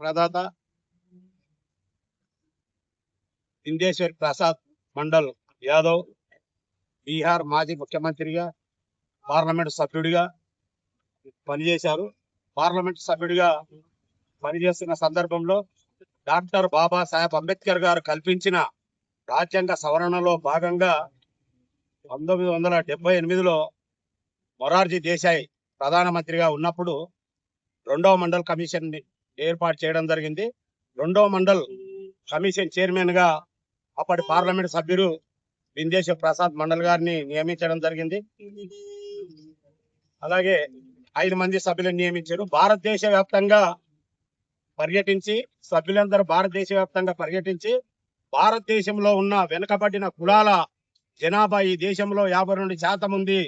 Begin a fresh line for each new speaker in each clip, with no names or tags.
ప్రదాత ఇందేశ్వర్ ప్రసాద్ మండల్ యాదవ్ బీహార్ మాజీ ముఖ్యమంత్రిగా పార్లమెంట్ సభ్యుడిగా పనిచేశారు. పార్లమెంట్ సభ్యుడిగా పనిచేస్తున్న సందర్భంలో డాక్టర్ బాబాసాహెబ్ అంబేద్కర్ గారు కల్పించిన రాజ్యాంగ సవరణలో భాగంగా 1978లో మొరార్జీ దేశాయ్ ప్రధానమంత్రిగా ఉన్నప్పుడు 2వ మండల్ కమిషన్ ఏర్పాటు చేయడం జరిగింది. 2వ మండల్ కమిషన్ చైర్మన్ గా అప్పటి పార్లమెంట్ సభ్యుడు ఇందేశ్వర్ ప్రసాద్ మండల్ గారిని నియమించడం జరిగింది. అలాగే 5 మంది సభ్యులను నియమించారు. భారతదేశ వ్యాప్తంగా పర్యటించి సభ్యులందరూ భారతదేశ వ్యాప్తంగా పర్యటించి భారతదేశంలో ఉన్న వెనుకబడిన కులాల జనాభా ఈ దేశంలో 52% ఉంది.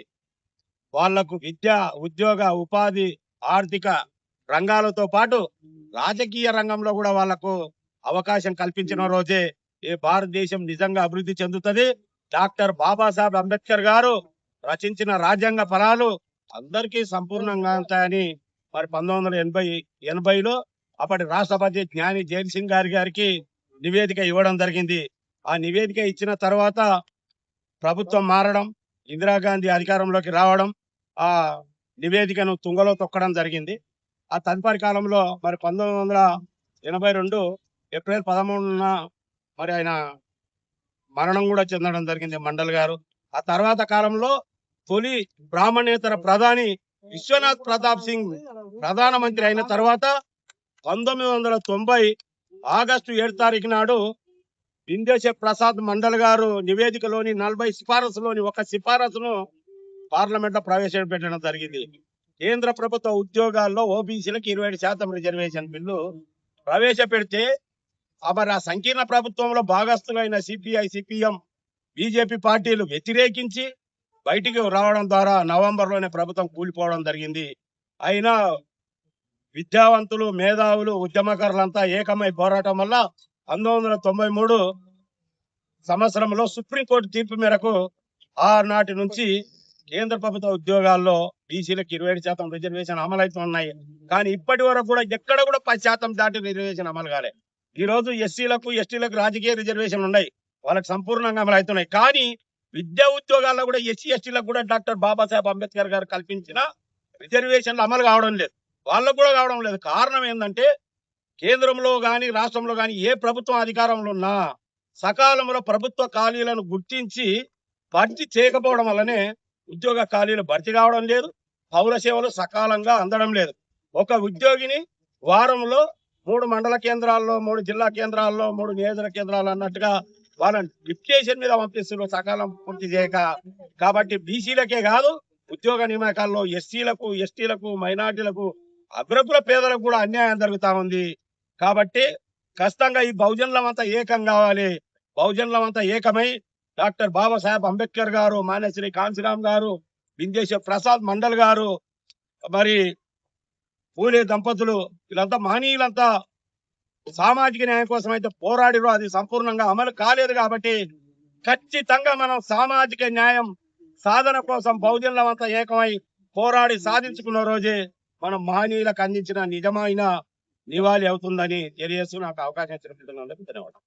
వాళ్లకు విద్య, ఉద్యోగ, ఉపాధి, ఆర్థిక రంగాలతో పాటు రాజకీయ రంగంలో కూడా వాళ్లకు అవకాశం కల్పించిన రోజే ఈ భారతదేశం నిజంగా అభివృద్ధి చెందుతుంది. డాక్టర్ బాబాసాహెబ్ అంబేద్కర్ గారు రచించిన రాజ్యాంగ ఫలాలు అందరికీ సంపూర్ణంగా ఉంటాయని మరి 1980లో అప్పటి రాష్ట్రపతి జ్ఞాని జైల్ సింగ్ గారికి నివేదిక ఇవ్వడం జరిగింది. ఆ నివేదిక ఇచ్చిన తర్వాత ప్రభుత్వం మారడం, ఇందిరాగాంధీ అధికారంలోకి రావడం, ఆ నివేదికను తుంగలో తొక్కడం జరిగింది. ఆ తదుపరి కాలంలో మరి 1982 ఏప్రిల్ 13న మరి ఆయన మరణం కూడా చెందడం జరిగింది మండల్ గారు. ఆ తర్వాత కాలంలో తొలి బ్రాహ్మణేతర ప్రధాని విశ్వనాథ్ ప్రతాప్ సింగ్ ప్రధానమంత్రి అయిన తర్వాత 1990 ఆగస్టు 7 తారీఖు నాడు ఇందేశ్వర్ ప్రసాద్ మండల్ గారు నివేదికలోని 40 సిఫారసులోని ఒక సిఫారసును పార్లమెంట్ లో ప్రవేశపెట్టడం జరిగింది. కేంద్ర ప్రభుత్వ ఉద్యోగాల్లో ఓబీసీలకు 27% రిజర్వేషన్ బిల్లు ప్రవేశపెడితే మరి ఆ సంకీర్ణ ప్రభుత్వంలో భాగస్థులైన సిపిఐ, సిపిఎం, బీజేపీ పార్టీలు వ్యతిరేకించి బయటికి రావడం ద్వారా నవంబర్లోనే ప్రభుత్వం కూలిపోవడం జరిగింది. అయినా విద్యావంతులు, మేధావులు, ఉద్యమకారులంతా ఏకమై పోరాటం వల్ల 1993 సంవత్సరంలో సుప్రీంకోర్టు తీర్పు మేరకు ఆనాటి నుంచి కేంద్ర ప్రభుత్వ ఉద్యోగాల్లో బీసీలకు 27% రిజర్వేషన్ అమలవుతున్నాయి. కానీ ఇప్పటి వరకు కూడా ఎక్కడ కూడా 10% దాటి రిజర్వేషన్ అమలు కాలే. ఈ రోజు ఎస్సీలకు, ఎస్టీలకు రాజకీయ రిజర్వేషన్లు ఉన్నాయి, వాళ్ళకి సంపూర్ణంగా అమలవుతున్నాయి. కానీ విద్యా ఉద్యోగాల్లో కూడా ఎస్సీ, ఎస్టీలకు కూడా డాక్టర్ బాబాసాహెబ్ అంబేద్కర్ గారు కల్పించిన రిజర్వేషన్లు అమలు కావడం లేదు, వాళ్ళకు కూడా కావడం లేదు. కారణం ఏంటంటే కేంద్రంలో కానీ రాష్ట్రంలో కానీ ఏ ప్రభుత్వం అధికారంలో ఉన్నా సకాలంలో ప్రభుత్వ ఖాళీలను గుర్తించి భర్తీ చేయకపోవడం వల్లనే ఉద్యోగ ఖాళీలు భర్తీ కావడం లేదు, పౌర సేవలు సకాలంగా అందడం లేదు. ఒక ఉద్యోగిని వారంలో 3 మండల కేంద్రాల్లో, 3 జిల్లా కేంద్రాల్లో, 3 నియోజక కేంద్రాలు అన్నట్టుగా వాళ్ళని డిప్యుటేషన్ మీద పంపిస్తున్నారు సకాలం పూర్తి చేయక. కాబట్టి బీసీలకే కాదు, ఉద్యోగ నియామకాల్లో ఎస్సీలకు, ఎస్టీలకు, మైనార్టీలకు, అగ్రకుల పేదలకు కూడా అన్యాయం జరుగుతా ఉంది. కాబట్టి ఖచ్చితంగా ఈ బహుజనులమంతా ఏకం కావాలి. బహుజనులమంతా ఏకమై డాక్టర్ బాబాసాహెబ్ అంబేద్కర్ గారు, మాన్యశ్రీ కాంశీరామ్ గారు, ఇందేశ్వర్ ప్రసాద్ మండల్ గారు, మరి పూలే దంపతులు, వీళ్ళంతా మహనీయులంతా సామాజిక న్యాయం కోసం అయితే పోరాడిరో అది సంపూర్ణంగా అమలు కాలేదు. కాబట్టి ఖచ్చితంగా మనం సామాజిక న్యాయం సాధన కోసం బహుజనులమంతా ఏకమై పోరాడి సాధించుకున్న రోజే మనం మహనీయులకు అందించిన నిజమైన నివాళి అవుతుందని తెలియజేస్తూ నాకు అవకాశం ఇచ్చినందుకు ధన్యవాదాలు.